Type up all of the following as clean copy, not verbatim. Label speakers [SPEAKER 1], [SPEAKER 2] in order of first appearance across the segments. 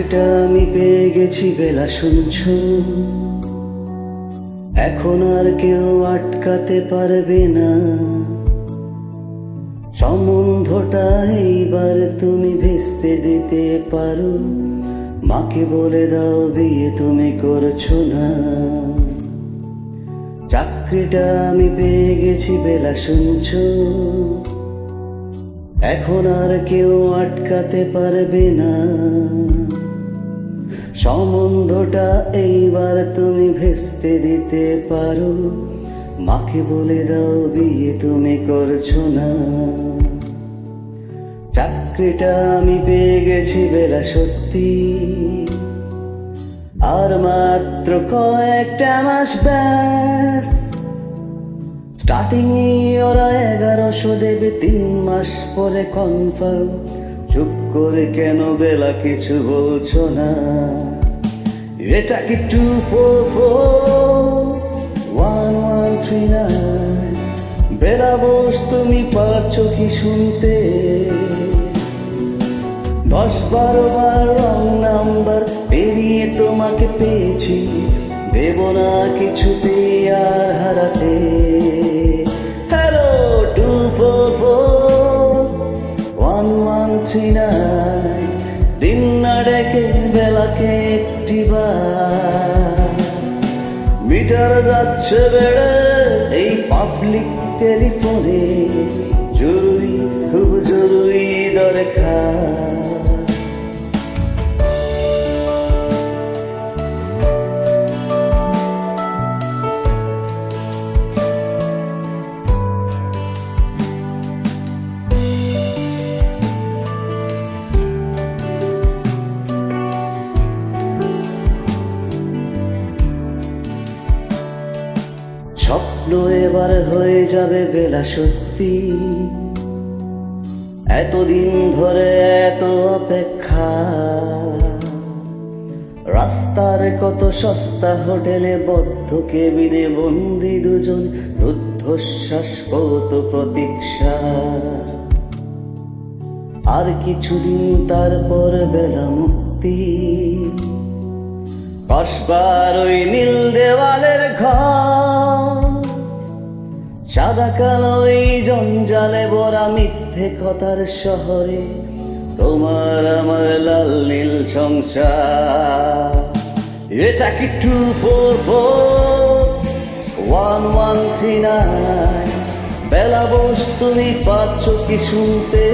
[SPEAKER 1] চাকরিটা আমি পেয়ে গেছি বেলা শুনছো, এখন আর কেউ আটকাতে পারবে না। সম্বন্ধটা এইবার তুমি ভেস্তে দিতে পারো, মাকে বলে দাও বিয়ে তুমি করছো না। চাকরিটা আমি পেয়ে গেছি বেলা শুনছো, এখন আর কেউ আটকাতে পারবে না। সম্বন্ধটা এইবার তুমি ভেস্তে দিতে পারো, মাকে বলে দাও বিয়ে তুমি করছো না। চাকরিটা আমি পেয়ে গেছি বেলা সত্যি, আর মাত্র কয়েকটা মাস ব্যাস। স্টার্টিং এ ওরা 1100 দেবে, 3 মাস পরে কনফার্ম। চুপ করে কেন বেলা কিছু বলছো না? এটা কি 2441139? বেলা বোস তুমি পারছো কি শুনতে? 10-12 বার রং নাম্বার পেরিয়ে তোমাকে পেয়েছি, দেব না কিছুতে আর হারাতে। হ্যালো 2441139, দিন না ডেকে বেলাকে একটিবার। মিটার যাচ্ছে বেড়ে এই পাবলিক টেলিফোনে, জরুরি খুব জরুরি দরকার। স্বপ্ন এবার হয়ে যাবে বেলা সত্যি, এতদিন ধরে এত অপেক্ষা। রাস্তার কত সস্তা হোটেলে বদ্ধ কেবিনে বন্দি দুজন, রুদ্ধশ্বাস কত প্রতীক্ষা। আর কিছুদিন তারপর বেলা মুক্তি, কসবার ওই নীল দেওয়ালের ঘর। সাদা কালো এই জঞ্জালে ভরা মিথ্যে কথার শহরে, তোমার আমার লাল নীল সংসার। এটা কি 2441139? বেলা বোস তুমি পারছো কি শুনতে?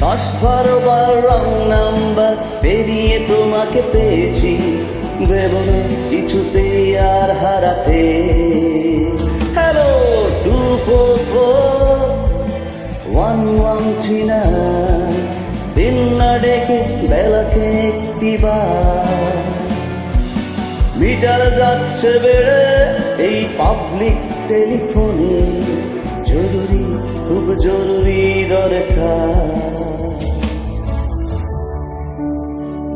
[SPEAKER 1] 10-12 বার রং নাম্বার পেরিয়ে তোমাকে পেয়েছি, দেব না কিছুতে আর হারাতে। হ্যালো 2441139, দিন না ডেকে বেলাকে একটিবার। মিটার যাচ্ছে বেড়ে এই পাবলিক টেলিফোনে, জরুরি খুব জরুরি দরকার।